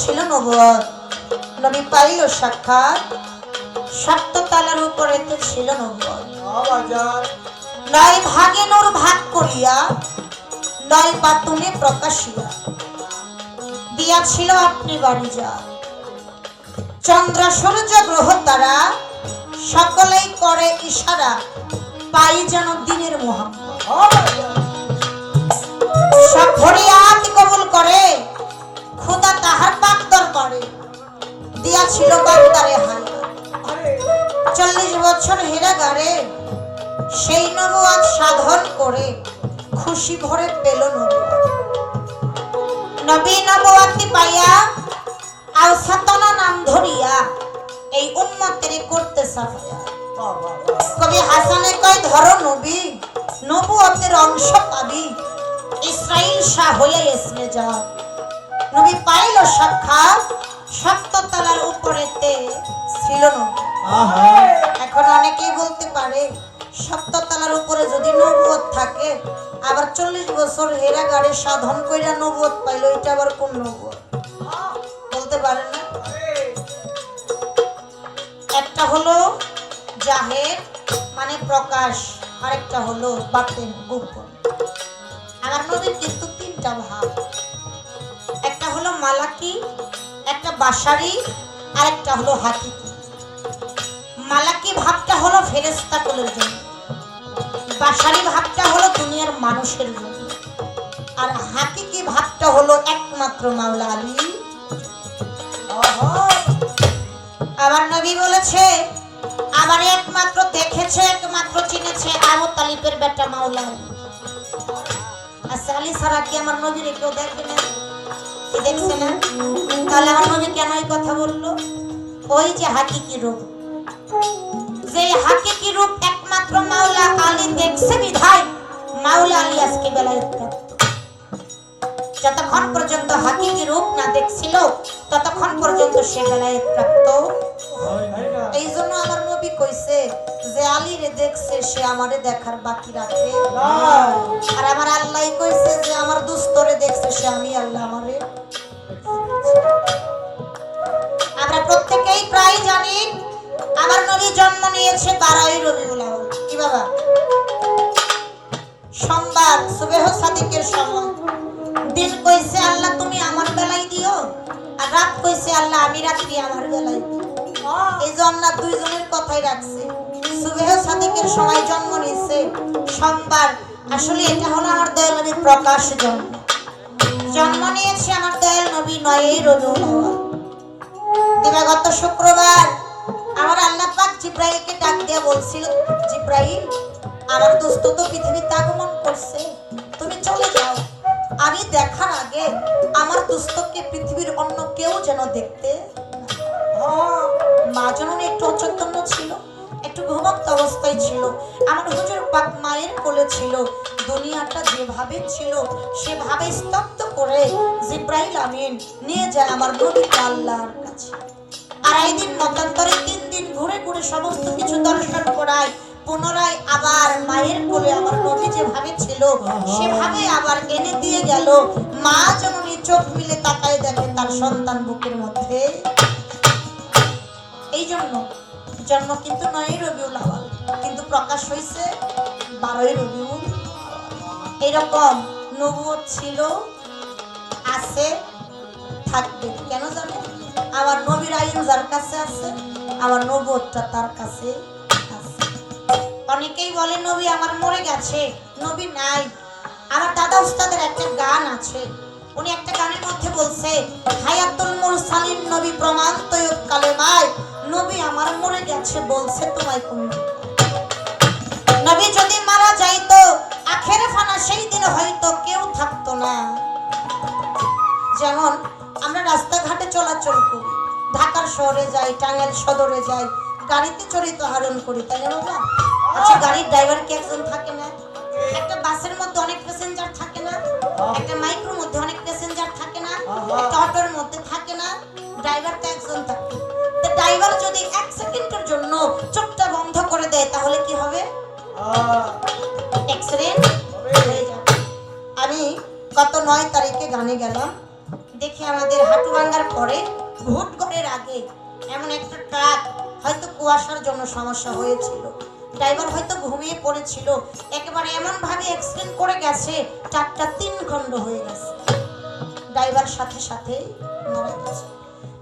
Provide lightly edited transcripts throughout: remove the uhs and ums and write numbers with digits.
ছিল নবুয়ত, নবী পাইল সাক্ষাৎ, সপ্ত তালার উপরেতে ছিল নবুয়ত। নয় ভাগে নূর ভাগ করিয়া, নয় বাতুলে প্রকাশিয়া দিয়াছিল আপনি বাড়ি যা। চন্দ্র সূর্য গ্রহ তারা সকলেই করে ইশারা, পাই যেন দিনের মোহাম্মদ। সব ফরিয়াদ কবুল করে, খোদা তাহার পাক দরবারে দিয়াছিল বান্দারে হায়। 40 বছর হেরাগারে সেই নবুয়ত সাধন করে খুশি ভরে পেল নবুয়ত। নবী নবুয়তি পাইয়া আওসাতনা নাম ধরিয়া এই উম্মতের করতে সাফায়া। কবি হাসানে কয় ধরো নবী, নবুয়তের অংশ পাবি, ইসরাইল শাহ হইয়া এসনে যা। নবী পাইল সাক্ষাৎ, সপ্ত তালার উপরেতে ছিল নবী। এখন অনেকেই বলতে পারে সপ্ত তালার উপরে যদি নবুয়ত থাকে, আবার 40 বছর হেরাগারে সাধন কইরা নবুয়ত পাইলো, এটা আবার কোন নবুয়ত? বলতে পারেন না। একটা হলো জাহের মানে প্রকাশ, আরেকটা হলো বাতেন গোপন। আমার নবীর কিন্তু 3টা ভাব, একটা হলো মালাকি, একটা বাশারি, আরেকটা হলো হাকিকি। মালাকি ভাবটা হলো ফেরেশতা কুলের জন্য, বাশারি ভাবটা হলো দুনিয়ার মানুষের জন্য, আর হাকিকি ভাবটা হলো একমাত্র মাওলা আলী। আমার নবী বলেছে আমার একমাত্র দেখেছে, একমাত্র চিনেছে আবু তালিবের বেটা মাওলা আলী। আচ্ছা, আলী ছাড়া কি আমার নবীর কেউ দেখবে না? কি দেখছে না? তাহলে আমার নবী কেন এই কথা বললো? ওই যে হাকিকি রূপ, যে হাকিকি রূপ একমাত্র মাওলা আলী দেখছে বিধায় মাওলা আলী আজকে বেলায়েত প্রাপ্ত। যতক্ষণ পর্যন্ত হাকিকি রূপ না দেখছিল ততক্ষণ পর্যন্ত সে বেলায়েত প্রাপ্ত। এই জন্য আমার নবী কইছে যে আলী রে দেখছে সে আমারে দেখার বাকি রাখে না, আর আমার আল্লাহ কইছে যে আমার দুস্তরে দেখছে সে আমি আল্লাহ আমারে। আমরা প্রত্যেকেই প্রায় জানি আমার নবী জন্ম নিয়েছে 12ই রবিউল আউয়াল। কি বাবা? সোমবার সুবহ সাদিকের সময়। দিন কইছে আল্লাহ তুমি আমার বেলায় দিও, আর রাত কইছে আল্লাহ আমি রাত্রি আমার বেলায় দিও। এই জন্য দুইজনের কথাই রাখছে। সুবহ সাদিকের সময় জন্ম নিয়েছে সোমবার, আসলে এটা হলো আমার দয়াল নবীর প্রকাশ জন্ম। জন্ম নিয়েছে আমার দয়াল নবী 9ই রবিউল আউয়াল। দিবাগত শুক্রবার আমার আল্লাহ পাক জিব্রাইলকে ডাক দিয়ে বলছিল, জিব্রাইল আমার দোস্ত তো পৃথিবীতে আগমন করছে, তুমি চলে যাও, আমি দেখার আগে আমার দোস্তকে পৃথিবীর অন্য কেউ যেন দেখতে। মা জননী একটু অচৈতন্য ছিল, একটু ঘুমন্ত অবস্থায় ছিল। আমার হুজুর পাক মায়ের কোলে ছিল। দুনিয়াটা যেভাবে ছিল সেভাবে স্তব্ধ করে জিব্রাইল আমিন নিয়ে যায় আমার নবীকে আল্লাহর কাছে। 2.5 দিন মতান্তরে 3 দিন ঘুরে ঘুরে সমস্ত কিছু দর্শন করায়, পুনরায় আবার মায়ের কোলে আমার নবী যেভাবে ছিল সেভাবে আবার এনে দিয়ে গেল। মা জননী চোখ মিলে তাকায় দেখে তার সন্তান বুকের মধ্যে। এই জন্য জন্ম কিন্তু 9ই রবিউল আউয়াল, কিন্তু প্রকাশ হয়েছে 12ই রবিউল। এরকম নবুয়ত ছিল, আছে, থাকবে। কেন জানেন? আমার নবীর আইন যার কাছে আছে, আমার নবুয়তটা তার কাছে আছে। অনেকেই বলে নবী আমার মরে গেছে, নবী নাই। আমার দাদা উস্তাদের একটা গান আছে, উনি একটা গানের মধ্যে বলছে হায়াতুল মুরসালিন নবী প্রমাণ তয়ব কালেমায়, নবী আমার মরে গেছে বলছে তোমায় কোন? নবী যদি মারা যাইতো আখেরে ফানা সেই দিন হয়তো কেউ থাকতো না। যেমন আমরা রাস্তাঘাটে চলাচল করি, ঢাকার শহরে যাই, টাঙ্গাইল সদরে যাই, গাড়িতে চড়িত হারণ করি, তাই না? আচ্ছা, গাড়ির ড্রাইভার কি একজন থাকে না? একটা বাসের মধ্যে অনেক প্যাসেঞ্জার থাকে না? একটা মাইক্রোর মধ্যে অনেক প্যাসেঞ্জার থাকে না? একটা অটোর মধ্যে থাকে না? ড্রাইভার তো একজন থাকে। তো ড্রাইভার যদি 1 সেকেন্ডের জন্য চোখটা বন্ধ করে দেয় তাহলে কি হবে? অ্যাক্সিডেন্ট হয়ে যাবে। আমি গত 9 তারিখে গানে গেলাম, দেখি আমাদের আমাদের হাঁটু ভাঙার পরে ভোটগড়ের আগে এমন একটা ট্রাক হয়তো কুয়াশার জন্য সমস্যা হয়েছিল, ড্রাইভার হয়তো ঘুমিয়ে পড়েছিল, একেবারে এমন ভাবে অ্যাক্সিডেন্ট করে গেছে ট্রাকটা 3 খণ্ড হয়ে গেছে, ড্রাইভার সাথে সাথে মারা গেছে।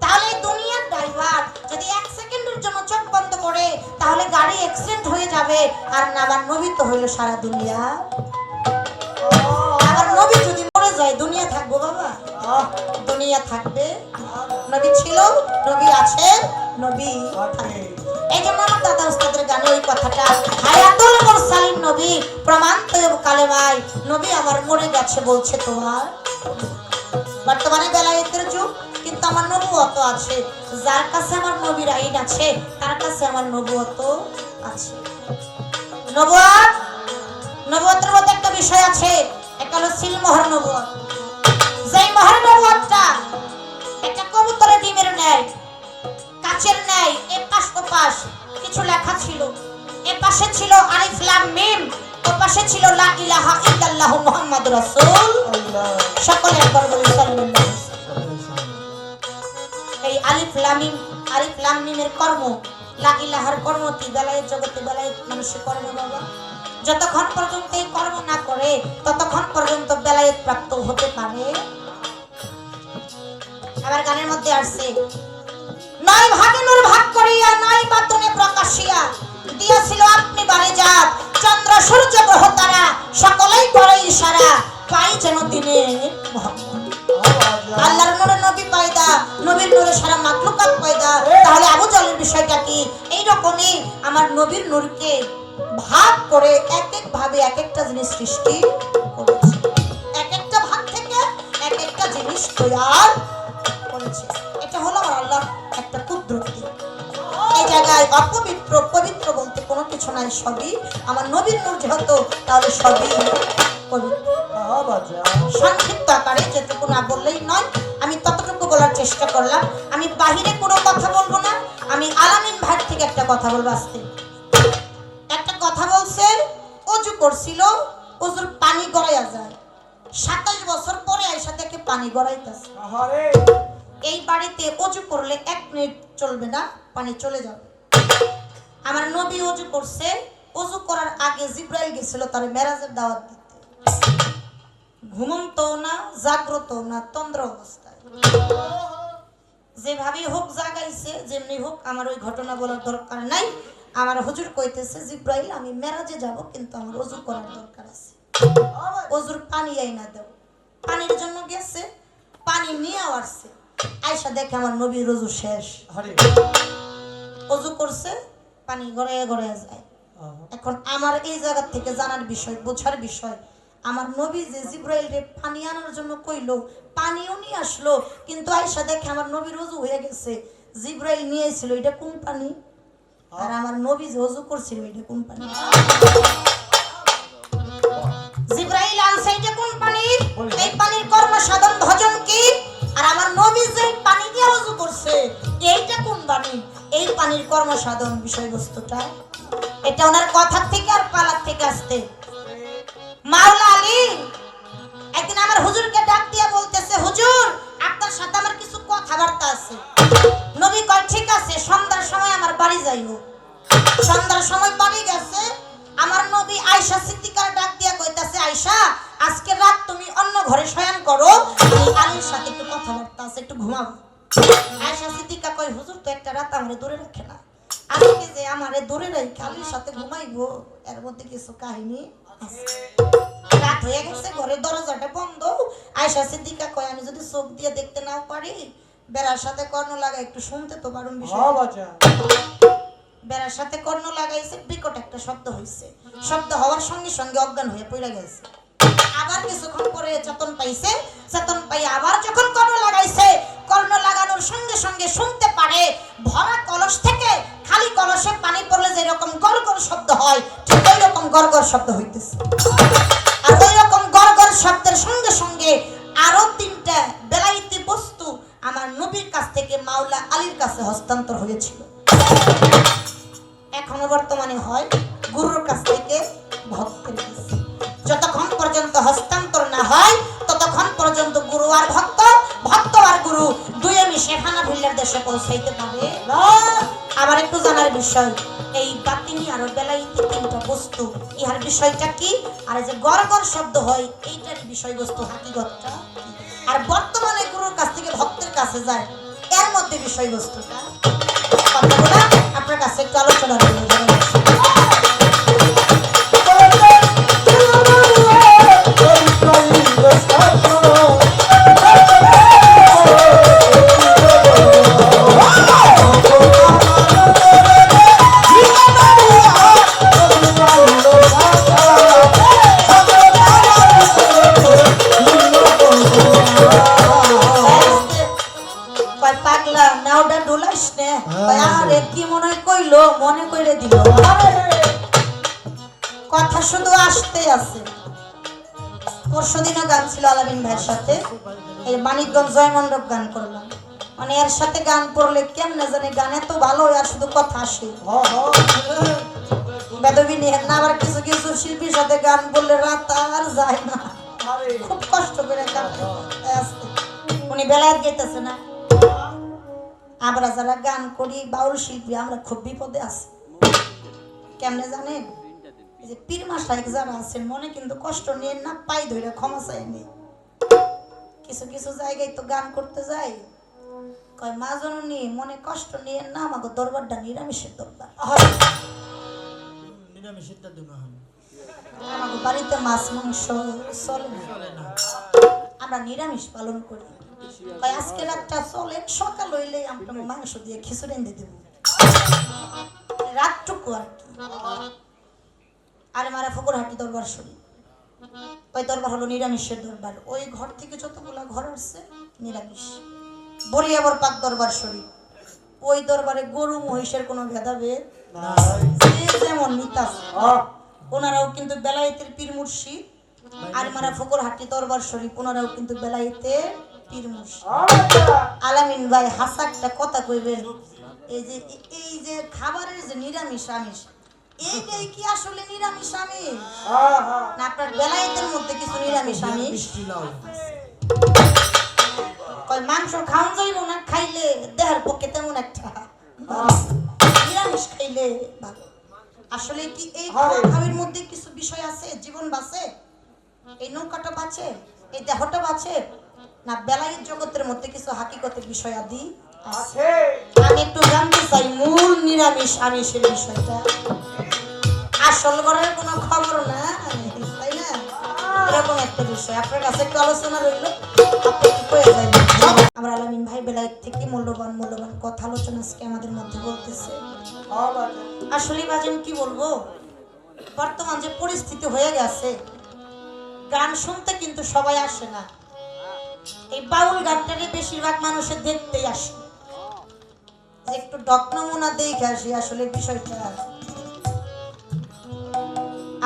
তাহলে দুনিয়ার ড্রাইভার যদি 1 সেকেন্ডের জন্য চোখ বন্ধ করে তাহলে গাড়ি অ্যাক্সিডেন্ট হয়ে যাবে। আর না আমার নবী তো হইল সারা দুনিয়া। আমার নবী যদি মরে যায় দুনিয়া থাকবো বাবা? দুনিয়া থাকবে? নবী ছিল, নবী আছে, নবী থাকবে। এই জন্য আমার দাদা উস্তাদের গানে ওই কথাটা, হায়াতুল মুরসালিন নবী প্রমাণ তৈব কালেমায়, নবী আমার মরে গেছে বলছে তোমার। বর্তমানে বেলায়েতের যুগ, কিন্তু আমার নবুয়ত আছে। যার কাছে আমার নবীর আইন আছে তার কাছে আমার নবুয়ত আছে। নবুয়ত, নবুয়তের মধ্যে একটা বিষয় আছে, একটা হলো সিলমোহর নবুয়ত। যেই মোহর নবুয়তটা একটা কবুতরের ডিমের ন্যায়, কাচের ন্যায়, এ পাশ ও পাশ কিছু লেখা ছিল। এ পাশে ছিল আলিফ লাম মিম, ও পাশে ছিল লা ইলাহা ইল্লাল্লাহু মুহাম্মাদুর রাসূলুল্লাহ। সকলে একবার বলি সাল্লাল্লাহু আলাইহি ওয়াসাল্লাম। এই আলিফ লাম মিম, আলিফ লাম মিমের কর্ম, লা ইলাহার কর্ম কি? বেলায়েত জগতে বেলায়েত মানুষের কর্ম বাবা। যতক্ষণ পর্যন্ত এই কর্ম না করে ততক্ষণ পর্যন্ত বেলায়েত প্রাপ্ত হতে পারে। আবার গানের মধ্যে আসছে, নয় ভাগে নূর ভাগ করিয়া নয় বাতনে প্রকাশিয়া দিয়েছিল আপনি বারে জাত, চন্দ্র সূর্য গ্রহ তারা সকলেই করে ইশারা, পাই যেন দিনে আল্লাহর নূরে নবী পয়দা, নবীর নূরে সারা মাখলুকাত পয়দা। তাহলে আবু জাহলের বিষয়টা কি? এই রকমই আমার নবীর নূরকে ভাগ করে এক এক ভাবে এক একটা জিনিস সৃষ্টি করেছে, এক একটা ভাগ থেকে এক একটা জিনিস তৈরি করেছে। এটা হলো আমার আল্লাহর একটা কুদরতি। এই জায়গায় অপবিত্র পবিত্র বলতে কোনো কিছু নাই, সবই আমার নবীর নূর যেহেতু, তাহলে সবই পবিত্র। সংক্ষিপ্ত আকারে যেটুকু না বললেই নয়, আমি ততটুকু বলার চেষ্টা করলাম। আমি বাহিরে কোনো কথা বলবো না, আমি আলামিন ভাইয়ের থেকে একটা কথা বলবো। আসতে একটা কথা বলছে, অজু করছিল, অজুর পানি গড়াইয়া যায়। 27 বছর পরে আয়সা থেকে পানি গড়াইতেছে। এই বাড়িতে অজু করলে 1 মিনিট চলবে না, পানি চলে যাবে। আমার নবী অজু করছে, অজু করার আগে জিব্রাইল গেছিল তার মেরাজের দাওয়াত দিতে। ঘুমন্ত না, জাগ্রত না, তন্দ্র অবস্থায়, যেভাবে হোক জাগাইছে, যেমনি হোক, আমার ওই ঘটনা বলার দরকার নাই। আমার হুজুর কইতেছে, জিব্রাইল আমি মেরাজে যাব, কিন্তু আমার অজু করার দরকার আছে, অজুর পানি আইনা দাও। পানির জন্য গেছে, পানি নিয়ে আসছে। আয়সা দেখে আমার নবীর অজু শেষ, অজু করছে, পানি গড়াইয়া গড়াইয়া যায়। এখন আমার এই জায়গা থেকে জানার বিষয়, বোঝার বিষয়, আমার নবী যে জিব্রাইলরে পানি আনার জন্য কইলো, পানিও নিয়ে আসলো, কিন্তু আয়সা দেখে আমার নবীর অজু হয়ে গেছে। জিব্রাইল নিয়ে এসেছিল এটা কোন পানি, আর আমার নবী যে অজু করছিল এটা কোন পানি? জিব্রাইল আনছে এটা কোন পানি? এই পানির কর্ম সাধন ভজন কি? আর আমার নবী যে পানি দিয়ে ওযু করছে এইটা কোন পানি? এই পানির কর্ম সাধন বিষয়বস্তুটা এটা ওনার কথা থেকে আর পালার থেকে আসতে। মাওলা আলী একদিন আমার হুজুরকে ডাক দিয়া বলতেছে, হুজুর আপনার সাথে আমার কিছু কথাবার্তা আছে। নবী কয় ঠিক আছে, সন্ধ্যার সময় আমার বাড়ি যাইও। সন্ধ্যার সময় বাড়ি গেছে। আমার নবী আয়েশা সিদ্দিকার ডাক দিয়া কইতাছে, আয়েশা আজকে রাত তুমি অন্য ঘরে শয়ন করো, আমি আলীর সাথে একটু কথাবার্তা আছে, একটু ঘুমাবো। আয়েশা সিদ্দিকা কয়, হুজুর তো একটা রাত আমারে দূরে রাখে না, আজকে যে আমারে দূরে রাখে আলীর সাথে ঘুমাইবো, এর মধ্যে কিছু কাহিনী আছে। রাত হয়ে গেছে, ঘরের দরজাটা বন্ধ। আয়েশা সিদ্দিকা কয়, আমি যদি চোখ দিয়ে দেখতে নাও পারি, বেড়ার সাথে কর্ণ লাগাই একটু শুনতে তো পারুন বিষয়। বেড়ার সাথে কর্ণ লাগাইছে, বিকট একটা শব্দ হইছে। শব্দ হওয়ার সঙ্গে সঙ্গে অজ্ঞান হয়ে পড়ে গেছে। আবার কিছুক্ষণ পরে চেতন পাইছে, চেতন পাই আবার যখন কর্ণ লাগাইছে, কর্ণ লাগানোর সঙ্গে সঙ্গে শুনতে পারে ভরা কলস থেকে খালি কলসে পানি পড়লে যেরকম গড়গড় শব্দ হয়, ঠিক ওই রকম গড়গড় শব্দ হইতেছে। আর ওই রকম গড়গড় শব্দের সঙ্গে সঙ্গে আরো 3টা বেলায়েতি বস্তু আমার নবীর কাছ থেকে মাওলা আলীর কাছে হস্তান্তর হয়েছিল। এখনো বর্তমানে হয় গুরুর কাছ থেকে ভক্তের কাছে। যতক্ষণ পর্যন্ত হস্তান্তর না হয় ততক্ষণ পর্যন্ত গুরু আর ভক্ত, ভক্ত আর গুরু দেশে পৌঁছাইতে পারে না। আমার একটু জানার বিষয়, এই বাতিনি আর বেলাইতে তিনটা বস্তু, ইহার বিষয়টা কি? আর এই যে গড় গড় শব্দ হয়, এইটার বিষয়বস্তু হাকিগতটা, আর বর্তমানে গুরুর কাছ থেকে ভক্তের কাছে যায়, এর মধ্যে বিষয়বস্তুটা কথাগুলো আপনার কাছে একটু আলোচনা করবো। মনে করে দিল কথা শুধু আসতে আছে। পরশুদিনও গান ছিল আলামিন ভাইয়ের সাথে, এই মানিকগঞ্জ জয়মণ্ডপ গান করলাম। মানে এর সাথে গান করলে কেমনে জানে গান এত ভালো আর শুধু কথা আসে। বেদবি নিয়ে না, আবার কিছু কিছু শিল্পীর সাথে গান বললে রাত আর যায় না, খুব কষ্ট করে গান আসতে। উনি বেলায় গেতেছে না, আমরা যারা গান করি বাউল শিল্পী আমরা খুব বিপদে আছি। কেমনে জানেন? এই যে পীর মাশায়েখ যারা আছেন মনে কিন্তু কষ্ট নিয়ে না, পাই ধরে ক্ষমা চাইনি। কিছু কিছু জায়গায় তো গান করতে যাই, কয় মা জননী মনে কষ্ট নিয়ে না, আমাকে দরবারটা নিরামিষের দরবার, আমাকে বাড়িতে মাছ মাংস চলে না, আমরা নিরামিষ পালন করি। আজকে রাতটা চলে, সকাল হইলে আমরা মাংস দিয়ে খিচুড়ি এনে দেব, রাতটুকু আর কি। আরে মারা ফকুরহাটি দরবার শরীফ, ওই দরবার হলো নিরামিষের দরবার। ওই ঘর থেকে যতগুলা ঘর আসছে নিরামিষ। বরিয়াবর পাক দরবার শরীফ, ওই দরবারে গরু মহিষের কোনো ভেদাভেদ যে যেমন নিতাস, ওনারাও কিন্তু বেলায়েতের পীর মুর্শিদ। আর মারা ফকুরহাটি দরবার শরীফ, ওনারাও কিন্তু বেলায়েতের পীর মুর্শিদ। আলামিন ভাই হাসা একটা কথা কইবেন, এই যে খাবারের যে নিরামিষ আমিষ, এইটাই কি আসলে নিরামিষ আমিষ না আপনার বেলায়েতের মধ্যে কিছু নিরামিষ আমিষ? কই মাংস খাওয়া যাইব না, খাইলে দেহের পক্ষে তেমন একটা, নিরামিষ খাইলে ভালো। আসলে কি এই খাবারের মধ্যে কিছু বিষয় আছে, জীবন বাঁচে, এই নৌকাটা বাঁচে, এই দেহটা বাঁচে না, বেলায়েত জগতের মধ্যে কিছু হাকিকতের বিষয় আদি আছে। আমি একটু জানতে চাই মূল নিরামিষ আমিষের বিষয়টা। আসল ঘরের কোনো খবর না, তাই না? এরকম একটা বিষয় আপনার কাছে একটু আলোচনা রইল, আপনি একটু কয়ে যাবেন। আমরা আলামিন ভাই বেলায়েত থেকে মূল্যবান কথা আলোচনা আজকে আমাদের মধ্যে বলতেছে। আসলে বাজেন কি বলবো, বর্তমান যে পরিস্থিতি হয়ে গেছে, গান শুনতে কিন্তু সবাই আসে না। এই বাউল গানটাকে বেশিরভাগ মানুষের দেখতেই আসে, একটু ডক নমুনা দেখে আসি আসলে বিষয়টা।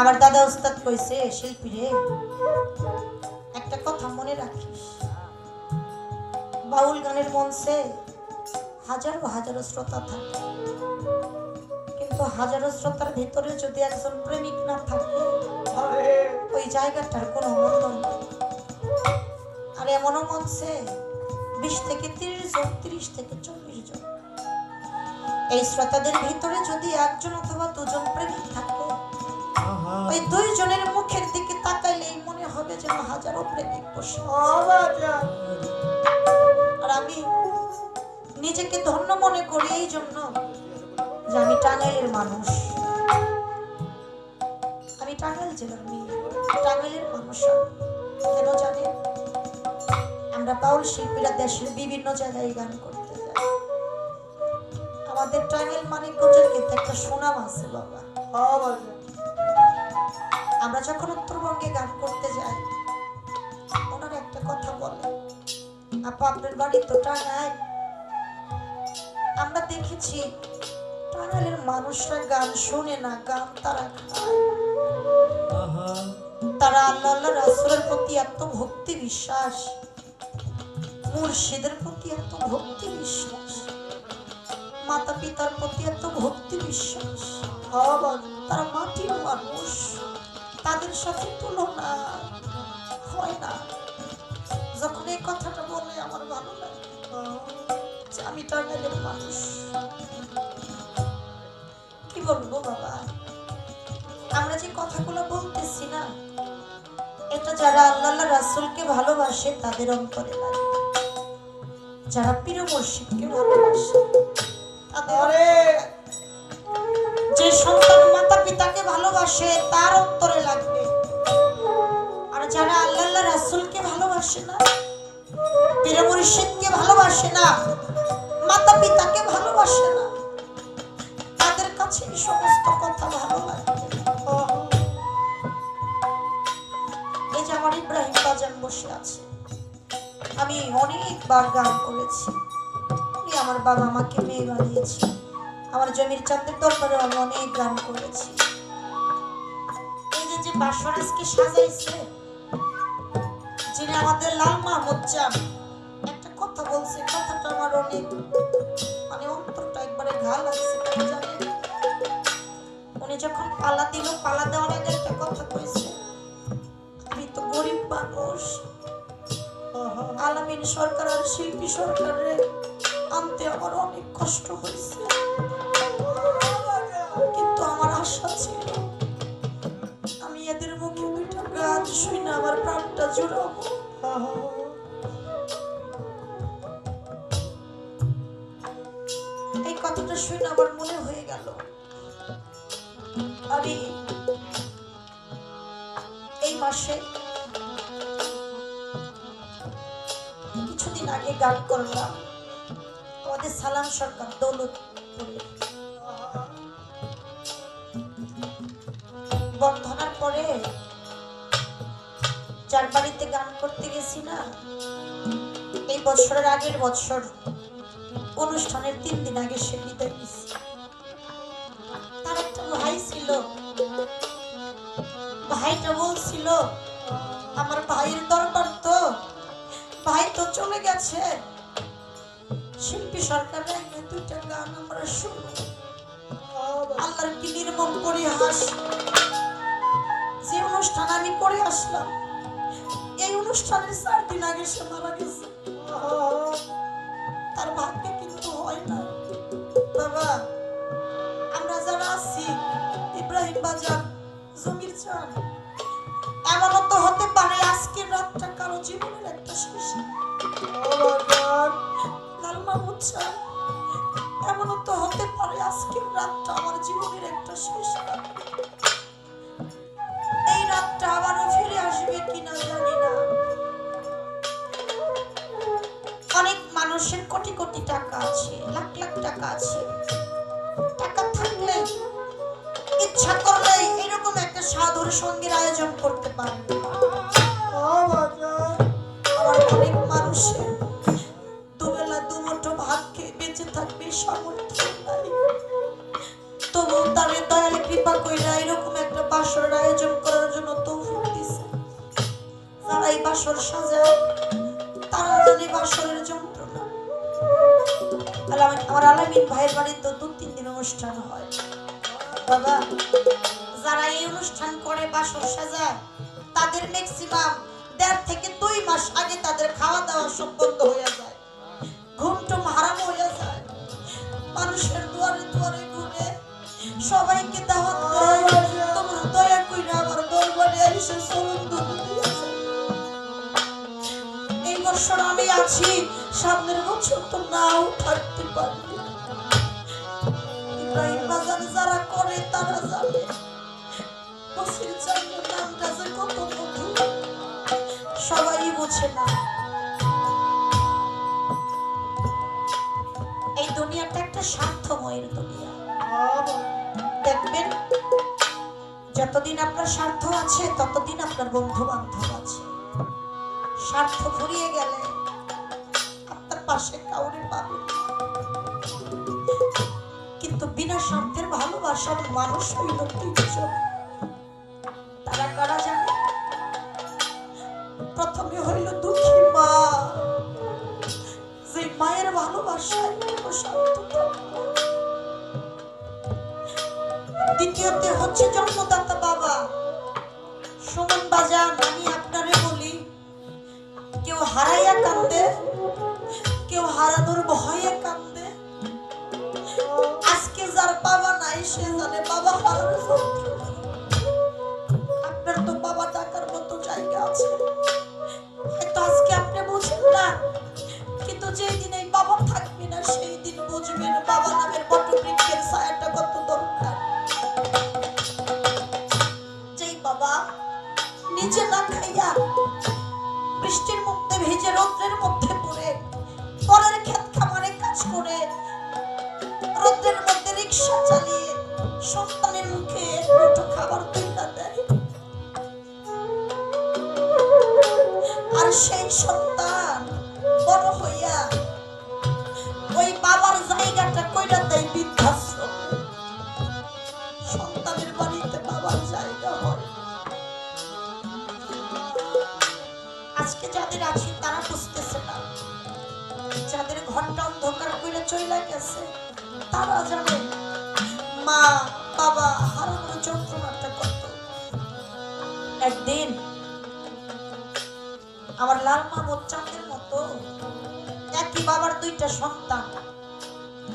আমার দাদা উস্তাদ কইছে, শিল্পীরে একটা কথা মনে রাখিস, বাউল গানের মঞ্চে হাজারো হাজারো শ্রোতা থাকে, কিন্তু হাজারো শ্রোতার ভিতরে যদি একজন প্রেমিক না থাকে, ওই জায়গাটার কোনো মূল্য নেই। আর এমনও মঞ্চে 20 থেকে 30 জন, 30 থেকে 40 জন, এই শ্রোতাদের ভিতরে যদি একজন অথবা দুজন প্রেমিক থাকে, ওই 2 জনের মুখের দিকে তাকাইলেই মনে হবে যেন হাজারো প্রেমিক বসে। আর আমি নিজেকে ধন্য মনে করি এই জন্য যে আমি টাঙ্গাইলের মানুষ, আমি টাঙ্গাইল জেলার মেয়ে, টাঙ্গাইলের মানুষ। কেন জানেন? আমরা বাউল শিল্পীরা দেশের বিভিন্ন জায়গায় গান করতে যাই, আমাদের টাঙ্গাইল মানিকগঞ্জের কিন্তু একটা সুনাম আছে বাবা। আমরা যখন উত্তরবঙ্গে গান করতে যাই, ওনারা একটা কথা বলে, আপা আপনার বাড়ি তো টাঙ্গাইল। আমরা দেখেছি টাঙ্গাইলের মানুষরা গান শোনে না, গান তারা খায়। তারা আল্লাহ রাসূলের প্রতি এত ভক্তি বিশ্বাস, মুর্শিদের প্রতি এত ভক্তি বিশ্বাস, মাতা পিতার প্রতি এত ভক্তি বিশ্বাস, তারা মাটির মানুষ, তাদের সাথে তুলনা হয় না। যখন এই কথাটা বলে আমার ভালো লাগে, আমি টাঙ্গাইলের মানুষ। কি বলবো বাবা, আমরা যে কথাগুলো বলতেছি না, এটা যারা আল্লাহ রাসূলকে ভালোবাসে তাদের অন্তরে লাগে, যারা পীর মুর্শিদকে ভালোবাসে তাদের, যে সন্তান মাতা পিতাকে ভালোবাসে তার অন্তরে লাগবে। আর যারা আল্লাহ রাসূলকে ভালোবাসে না, পীর মুর্শিদকে ভালোবাসে না, মাতা পিতাকে ভালোবাসে না, তাদের কাছে এই সমস্ত কথা ভালো লাগবে। এই যে আমার ইব্রাহিম বাজান বসে আছে, আমি অনেকবার গান করেছি। উনি আমার বাবা আমাকে মেয়ে বানিয়েছে। আমার জমির চাঁদের দরবারে আমি অনেক গান করেছি। এই যে বাসর আজকে সাজাইছে, যিনি আমাদের লাল মাহমুদ চান, একটা কথা বলছে, কথাটা আমার অনেক মানে অন্তরটা একবারে ঘা লাগছে। জানেন, উনি যখন পালা দিল, পালা দেওয়ার আগে একটা কথা কইছে, আমি তো গরিব মানুষ, আলামিন সরকার আর শিল্পী সরকারের আনতে আমার অনেক কষ্ট হয়েছে, কিন্তু আমার আশা ছিল আমি এদের মুখে দুইটা গান শুনে আমার প্রাণটা জুড়াবো। এই কথাটা শুনে আমার মনে হয়ে গেল আমি এই মাসে কিছুদিন আগে গান করলাম আমাদের সালাম সরকার দৌলতপুরে। বন্ধনার পরে যার বাড়িতে গান করতে গেছি না, এই বছরের আগের বছর অনুষ্ঠানের 3 দিন আগে সে বিদায় নিয়েছে। তার একটা ভাই ছিল, ভাইটা বলছিল আমার ভাইয়ের দরবার তো, ভাই তো চলে গেছে, শিল্পী সরকারের দুইটা গান আমরা শুনবো। আল্লাহর কি নির্মম পরিহাস, যে অনুষ্ঠান আমি করে আসলাম, এই অনুষ্ঠানের 4 দিন আগে সে মারা গেছে। তার ভাগ্যে কিন্তু হয় না বাবা। আমরা যারা আছি, ইব্রাহিম বাজার, জমির চান, এমনও তো হতে পারে আজকের রাতটা কারো জীবনের একটা শেষ। লাল মাহমুদ চান, এমনও তো হতে পারে আজকের রাতটা আমার জীবনের একটা শেষ। এই রাতটা আবারও ফিরে আসবে কিনা জানি না। অনেক মানুষের কোটি কোটি টাকা আছে, লাখ লাখ টাকা আছে, টাকা থাকলে ইচ্ছা করলে এরকম একটা সাধুর সঙ্গের আয়োজন করতে পারবে। আমার অনেক মানুষের দুবেলা দুমুঠো ভাত খেয়ে বেঁচে থাকবে সামর্থ্য নাই, তবু তারে দয়ালে কৃপা কইরা এরকম একটা বাসর আয়োজন করার জন্য তৌফিক দিছে। যারা এই বাসর সাজায় তারা জানে বাসরের যন্ত্রণা। আমার আলামিন ভাইয়ের বাড়িতে 2-3 দিন অনুষ্ঠান হয় বাবা। যারা এই অনুষ্ঠান করে বাসর সাজায় তাদের ম্যাক্সিমাম 1.5 থেকে 2 মাস আগে তাদের খাওয়া দাওয়া সব বন্ধ হয়ে যায়, ঘুমটুম হারাম হয়ে যায়। মানুষের দুয়ারে দুয়ারে ঘুরে সবাইকে দাওয়াত দেয়, তোমরা দয়া কইরা আমার দরবারে এসে চরণ ধরে দিয়েছে। এই বছর আমি আছি, সামনের বছর তো নাও থাকতে পারি। ইব্রাহিম বাজার যারা করে তারা জানে বসির চাইলে নামটা যে কত মধু, সবাই বোঝে না। এই দুনিয়াটা একটা স্বার্থময়ের দুনিয়া। দেখবেন যতদিন আপনার স্বার্থ আছে ততদিন আপনার বন্ধু বান্ধব আছে। স্বার্থ ফুরিয়ে গেলে আপনার পাশে কাউরে পাবেন, কিন্তু বিনা স্বার্থের ভালোবাসার মানুষ হইল 3 জন। তারা কারা জানে? প্রথমে হইল দুঃখী মা, যে মায়ের ভালোবাসায় কোনো স্বার্থ থাকে না। দ্বিতীয়তে হচ্ছে জন্মদাতা বাবা। সুমন বাজান, আমি আপনারে বলি, কেউ হারাইয়া কান্দে, কেউ হারানোর ভয়ে কান্দে। সে জানে বাবা হারানোর যন্ত্রণা। আপনার তো বাবা ডাকার মতো জায়গা আছে, হয়তো আজকে আপনি বুঝেন না, কিন্তু যেই দিন এই বাবা থাকবে না সেই দিন বুঝবেন বাবা নামের বটবৃক্ষের ছায়াটা কত দরকার। যেই বাবা নিজে না খাইয়া বৃষ্টির মধ্যে ভিজে রৌদ্রের মধ্যে পড়ে পরের ক্ষেত খামারে কাজ করে রৌদ্রের মধ্যে রিক্সা চালিয়ে সন্তানের মুখে দুটো খাবার তুলে দেয়, আর সেই সন্তান বড় হইয়া ওই বাবার জায়গাটা কইরা দেয় বৃদ্ধাশ্রম। সন্তানের বাড়িতে বাবার জায়গা হয়। আজকে যাদের আছে তারা বুঝতেছে না, যাদের ঘরটা অন্ধকার করে চলে গেছে তারা জানে মা বাবা হারানোর যন্ত্রণাটা কত। একদিন আমার লাল মাহমুদ চাঁদের মতো একই বাবার দুইটা সন্তান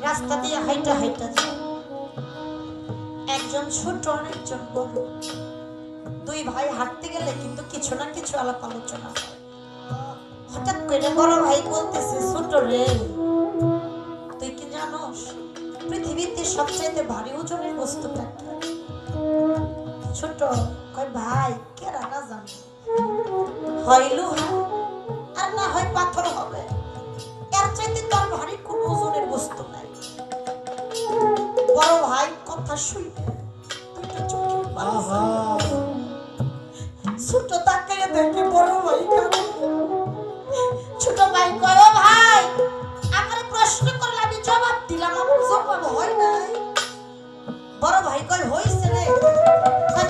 রাস্তা দিয়ে হাইটা হাইটা যায়, একজন ছোট আর একজন বড়। দুই ভাই হাঁটতে গেলে কিন্তু কিছু না কিছু আলাপ আলোচনা হয়। হঠাৎ করে বড় ভাই বলতেছে, ছোট রে তুই কি জানোস পৃথিবীতে সবচেয়ে ভারী ওজনের বস্তুটা কি? ছোট কয় ভাই কেরা না জানে, হয় লোহা আর না হয় পাথর হবে, এর চাইতে তোর ভারী কোনো ওজনের বস্তু নাই। বড় ভাই কথা শুনে দুইটা চোখের পানি ছোট তাকাইয়া দেখে বড় ভাই কাঁদে। ছোট ভাই কয়, ও ভাই আমার প্রশ্ন করলে আমি জবাব দিলাম, আমার জবাব হয় নাই। বড় ভাই কয় হইছে রে,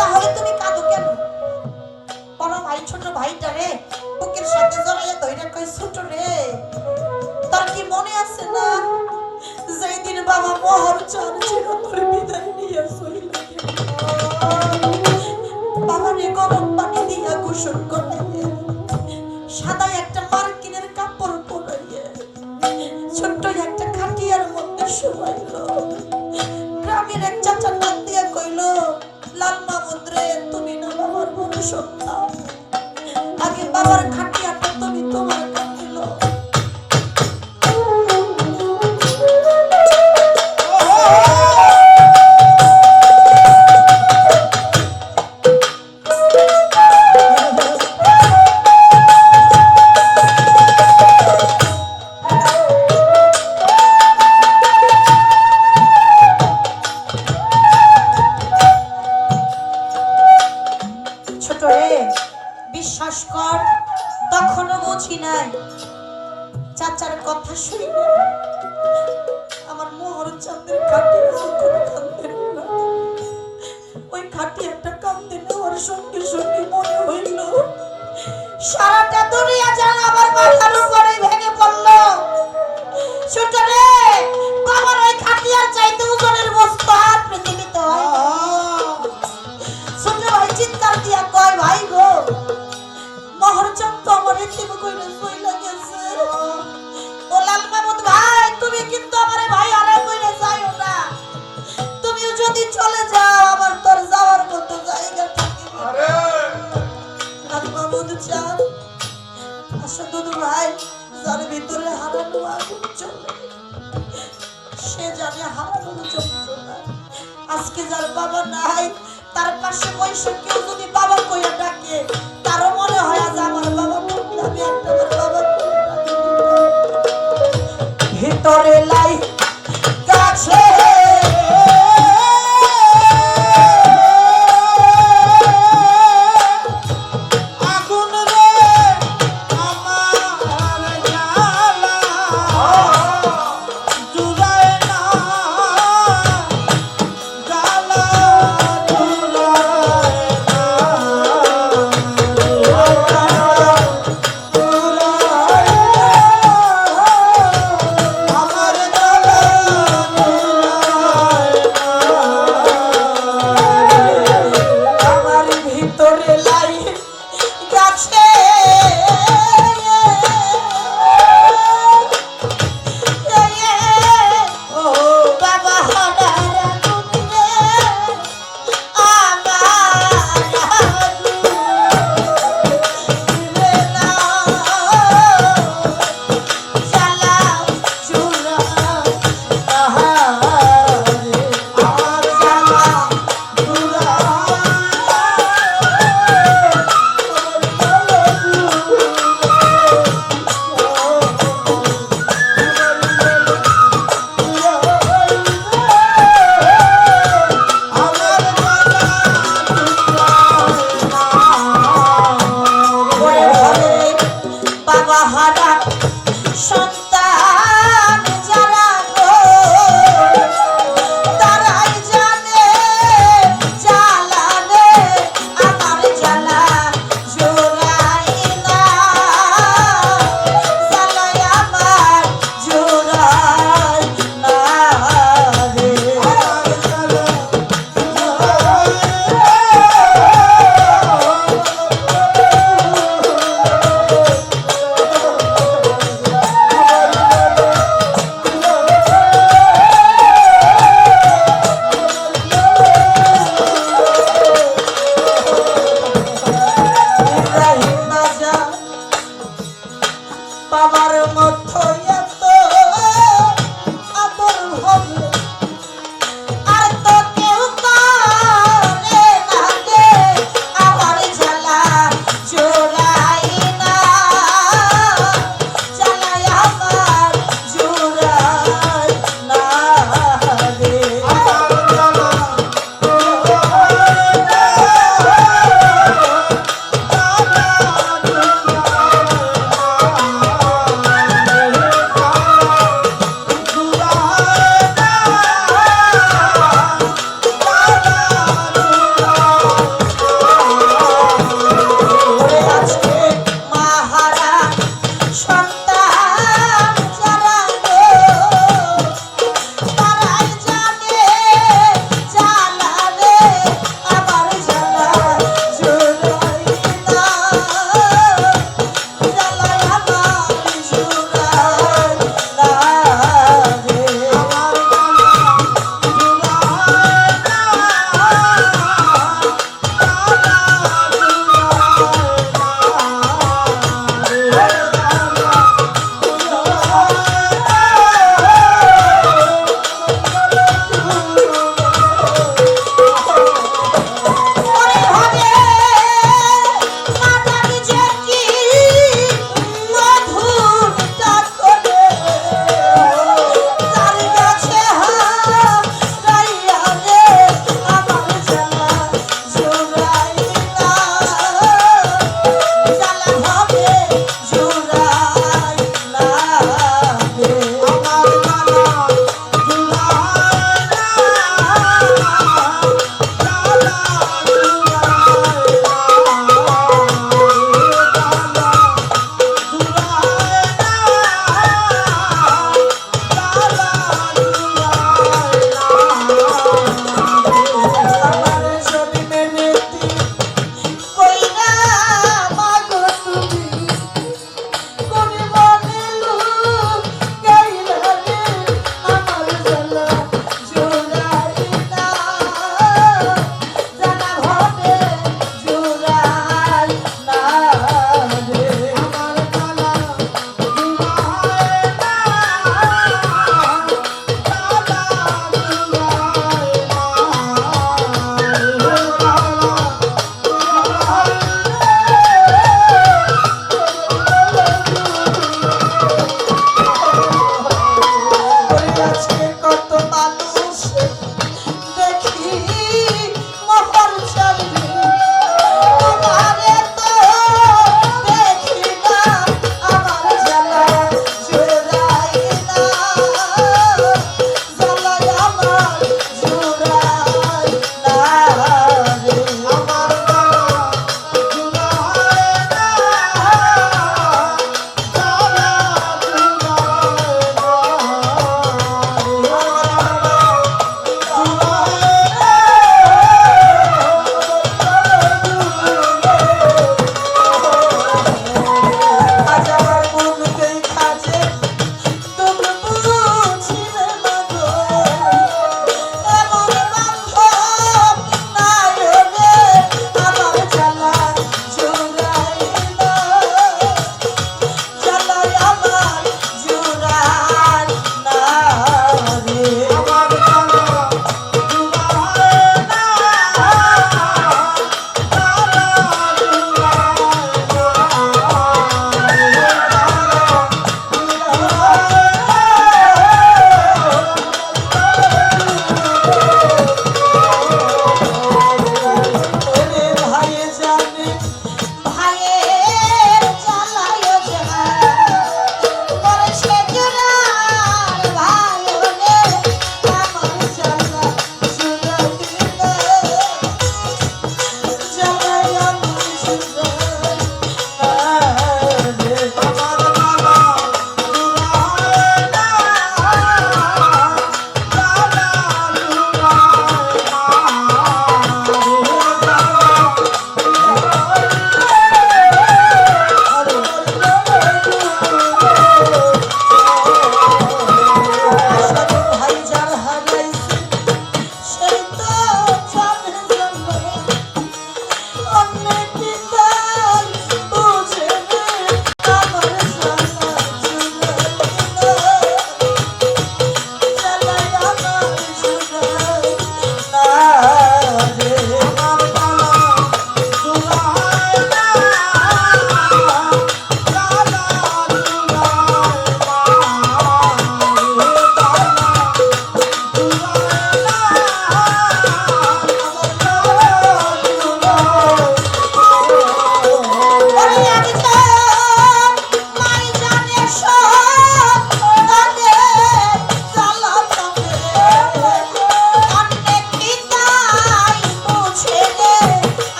তাহলে তুমি কাঁদো কেন? বড় ভাই ছোট ভাইটারে বুকের সাথে জড়াইয়া ধইরা কয়, ছোট রে তোর কি মনে আছে না যেই দিন বাবা মোহর চাঁদ ছিল তোর বিদায় নিয়ে চলে গেল, বাবারে গরম পানি দিয়া গোসল করাইয়ে সাদা একটা মার্কিনের কাপড় পরাইয়ে ছোট্ট একটা খাটিয়ার মধ্যে শোয়াইল। গ্রামের এক চাচা ডাক দিয়া কইল, লাল মাহমুদ রে তুমি না বাবার বড় সন্তান, আগে বাবার খাটিয়াটা তুমি তোমার কাটিল। বিশ্বাস কর তখনও বুঝি নাই, চাচার কথা শুনি না আমার মোহর চাঁদের খাটিয়া যখন কাঁদতে না, ওই খাটিয়াটা কাঁদতে নেওয়ার সঙ্গে সঙ্গে মনে হইল সারাটা দুনিয়া যেন আমার মাথার উপরে ভেঙে পড়ল। ছোট রে বাবার ওই খাটিয়ার চাইতে ওজনের বস্তু আর পৃথিবীতে হয় না। ছোট ভাই চিৎকার দিয়া কয়, ভাই গো মোহর চাঁদ তো আমার এতিম কইরা চইলা গেছে। ও লাল মাহমুদ ভাই তুমি কিন্তু আমারে ভাই আড়াই কইরা যাইও না, তুমিও যদি চলে যাও আমার তোর যাওয়ার মতো জায়গা থাকে না। লাল মাহমুদ চাঁদ আশা দুদু ভাই যার ভিতরে হারানো আগুন চলে, সে জানে হারানোর যন্ত্রণা। আজকে যার বাবা নাই তার পাশে বসে কেউ যদি বাবা কইয়া ডাকে তারও মনে হয় আজ আমার বাবা, আমি একটা বাবা ভিতরে